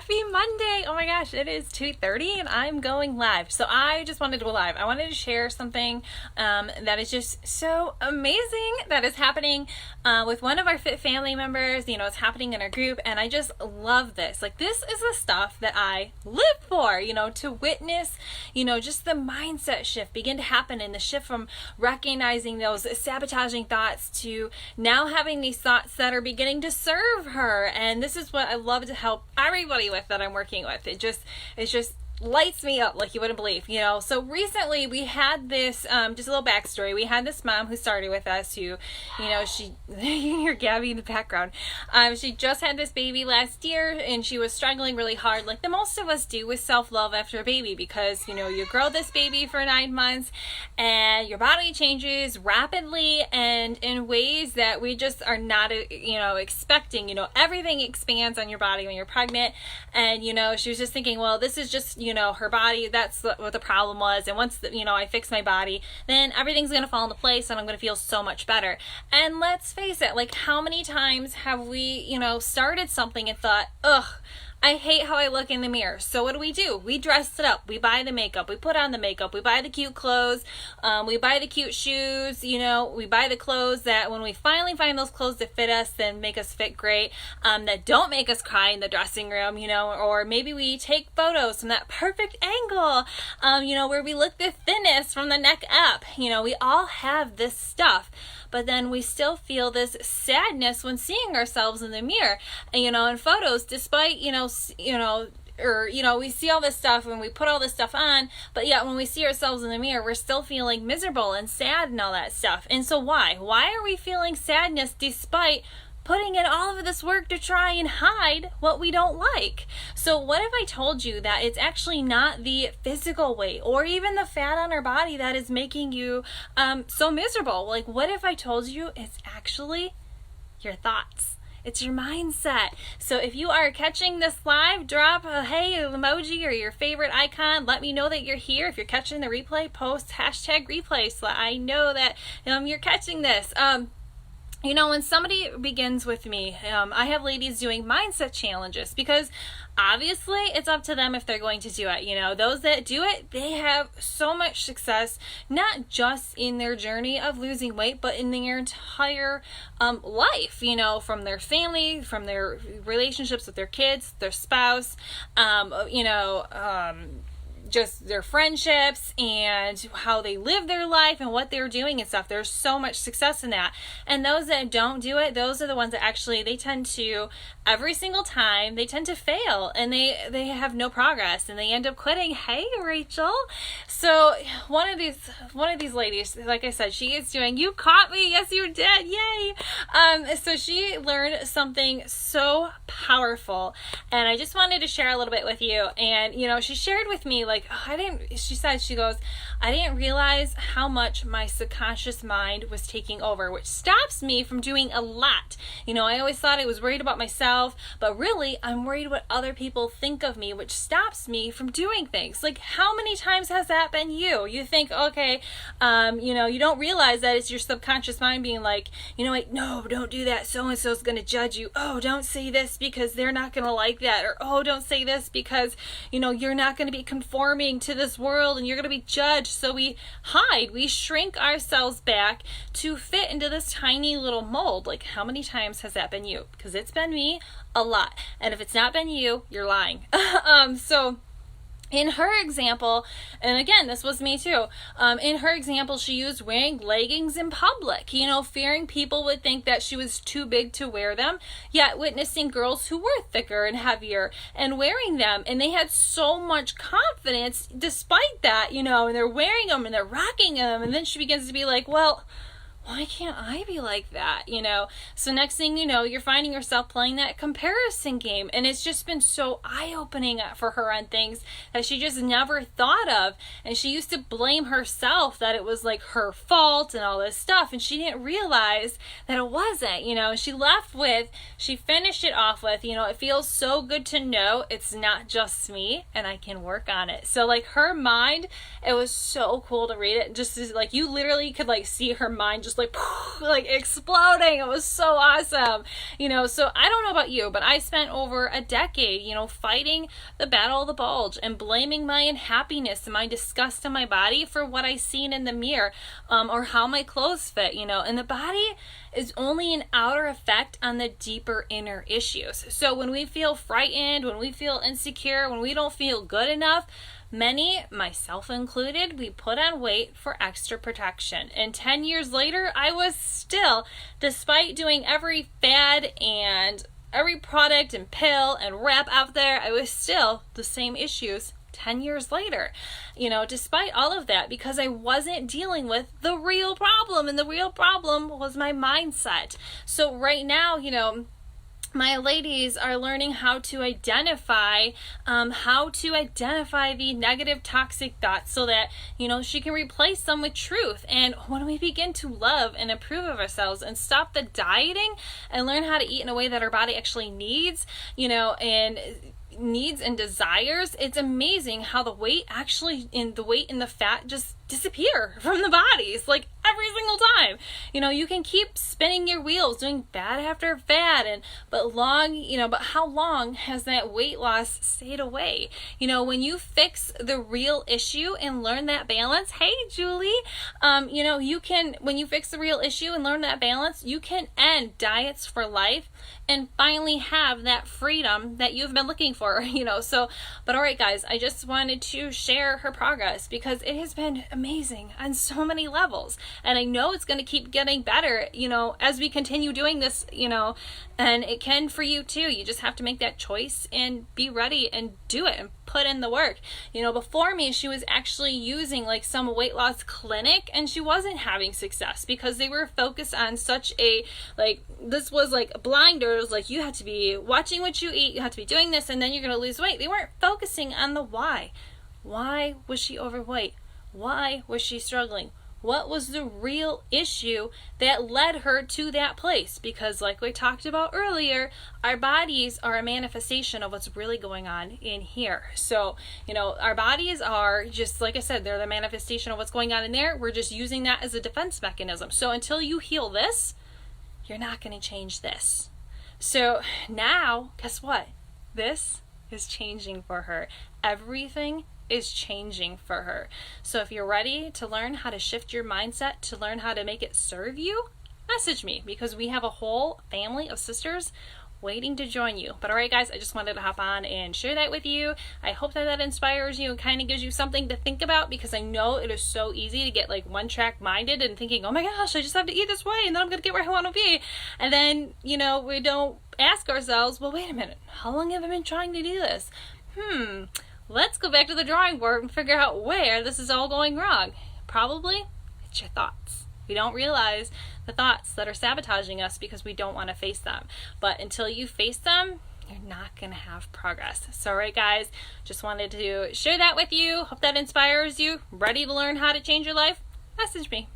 Happy Monday! Oh my gosh, it is 2:30 and I'm going live. So I just wanted to go live. I wanted to share something that is just so amazing that is happening with one of our Fit family members. You know, it's happening in our group, and I just love this. Like, this is the stuff that I live for, you know, to witness, you know, just the mindset shift begin to happen, and the shift from recognizing those sabotaging thoughts to now having these thoughts that are beginning to serve her. And this is what I love to help everybody with that I'm working with. It just lights me up like you wouldn't believe, you know. So recently we had this, just a little backstory. We had this mom who started with us who, you know, she, you can hear Gabby in the background. She just had this baby last year, and she was struggling really hard, like the most of us do with self-love after a baby, because, you know, you grow this baby for 9 months and your body changes rapidly and in ways that we just are not, you know, expecting. You know, everything expands on your body when you're pregnant. And, you know, she was just thinking, well, this is just, you know, her body, that's what the problem was. And once, you know, I fix my body, then everything's going to fall into place and I'm going to feel so much better. And let's face it, like, how many times have we, you know, started something and thought, ugh, I hate how I look in the mirror. So what do? We dress it up. We buy the makeup. We put on the makeup. We buy the cute clothes. We buy the cute shoes. You know, we buy the clothes that when we finally find those clothes that fit us, then make us fit great, that don't make us cry in the dressing room, you know, or maybe we take photos from that perfect angle, you know, where we look the thinnest from the neck up. You know, we all have this stuff. But then we still feel this sadness when seeing ourselves in the mirror, and, you know, in photos, despite, or, you know, we see all this stuff and we put all this stuff on, but yet when we see ourselves in the mirror, we're still feeling miserable and sad and all that stuff. And so why are we feeling sadness despite putting in all of this work to try and hide what we don't like? So what if I told you that it's actually not the physical weight or even the fat on our body that is making you so miserable? Like, what if I told you it's actually your thoughts? It's your mindset. So if you are catching this live, drop a hey emoji or your favorite icon. Let me know that you're here. If you're catching the replay, post #replay so that I know that you're catching this. You know, when somebody begins with me, I have ladies doing mindset challenges because obviously it's up to them if they're going to do it. You know, those that do it, they have so much success, not just in their journey of losing weight, but in their entire life, you know, from their family, from their relationships with their kids, their spouse, just their friendships and how they live their life and what they're doing and stuff. There's so much success in that. And those that don't do it, those are the ones that actually, they tend to, every single time, they tend to fail and they have no progress and they end up quitting. Hey, Rachel. So one of these ladies, like I said, she is doing, you caught me. Yes, you did. Yay. So she learned something so powerful, and I just wanted to share a little bit with you. And, you know, she shared with me, like, she goes, I didn't realize how much my subconscious mind was taking over, which stops me from doing a lot. You know, I always thought I was worried about myself, but really I'm worried what other people think of me, which stops me from doing things. Like, how many times has that been you? You think, okay, you don't realize that it's your subconscious mind being like, like, no, don't do that. So-and-so's going to judge you. Oh, don't say this because they're not going to like that. Or, oh, don't say this because, you're not going to be conforming to this world and you're going to be judged. So we hide, we shrink ourselves back to fit into this tiny little mold. Like, how many times has that been you? Because it's been me a lot. And if it's not been you, you're lying. So in her example, and again, this was me too, in her example, she used wearing leggings in public, fearing people would think that she was too big to wear them, yet witnessing girls who were thicker and heavier and wearing them, and they had so much confidence despite that, and they're wearing them and they're rocking them, and then she begins to be like, well, why can't I be like that? So next thing you know, you're finding yourself playing that comparison game. And it's just been so eye-opening for her on things that she just never thought of. And she used to blame herself that it was like her fault and all this stuff. And she didn't realize that it wasn't, she finished it off with, it feels so good to know it's not just me and I can work on it. So like her mind, it was so cool to read it. Just like you literally could like see her mind just just like exploding. It was so awesome. So I don't know about you, but I spent over a decade, fighting the battle of the bulge and blaming my unhappiness and my disgust in my body for what I seen in the mirror, or how my clothes fit, and the body is only an outer effect on the deeper inner issues. So when we feel frightened, when we feel insecure, when we don't feel good enough, many, myself included, we put on weight for extra protection. And 10 years later, I was still, despite doing every fad and every product and pill and wrap out there, I was still the same issues 10 years later, despite all of that, because I wasn't dealing with the real problem, and the real problem was my mindset. So right now, my ladies are learning how to identify the negative toxic thoughts so that, she can replace them with truth. And when we begin to love and approve of ourselves and stop the dieting and learn how to eat in a way that our body actually needs, and desires, it's amazing how the weight and the fat just disappear from the bodies, like every single time. You can keep spinning your wheels doing fad after fad, but how long has that weight loss stayed away? When you fix the real issue and learn that balance, hey Julie, when you fix the real issue and learn that balance, you can end diets for life and finally have that freedom that you've been looking for, but all right guys, I just wanted to share her progress because it has been amazing on so many levels, and I know it's going to keep getting better, as we continue doing this, and it can for you too. You just have to make that choice and be ready and do it and put in the work. Before me, she was actually using like some weight loss clinic, and she wasn't having success because they were focused on such a, this was like blinders, like you have to be watching what you eat, you have to be doing this, and then you're going to lose weight. They weren't focusing on the why. Why was she overweight? Why was she struggling? What was the real issue that led her to that place? Because like we talked about earlier, our bodies are a manifestation of what's really going on in here. So, our bodies are just, like I said, they're the manifestation of what's going on in there. We're just using that as a defense mechanism. So until you heal this, you're not going to change this. So now, guess what? This is changing for her. Everything is changing for her. So if you're ready to learn how to shift your mindset, to learn how to make it serve you, message me, because we have a whole family of sisters waiting to join you. But all right guys, I just wanted to hop on and share that with you. I hope that inspires you and kind of gives you something to think about, because I know it is so easy to get like one track minded and thinking, oh my gosh, I just have to eat this way and then I'm gonna get where I want to be, and then we don't ask ourselves, well, wait a minute, how long have I been trying to do this? Let's go back to the drawing board and figure out where this is all going wrong. Probably it's your thoughts. We don't realize the thoughts that are sabotaging us because we don't want to face them. But until you face them, you're not going to have progress. So, all right, guys, just wanted to share that with you. Hope that inspires you. Ready to learn how to change your life? Message me.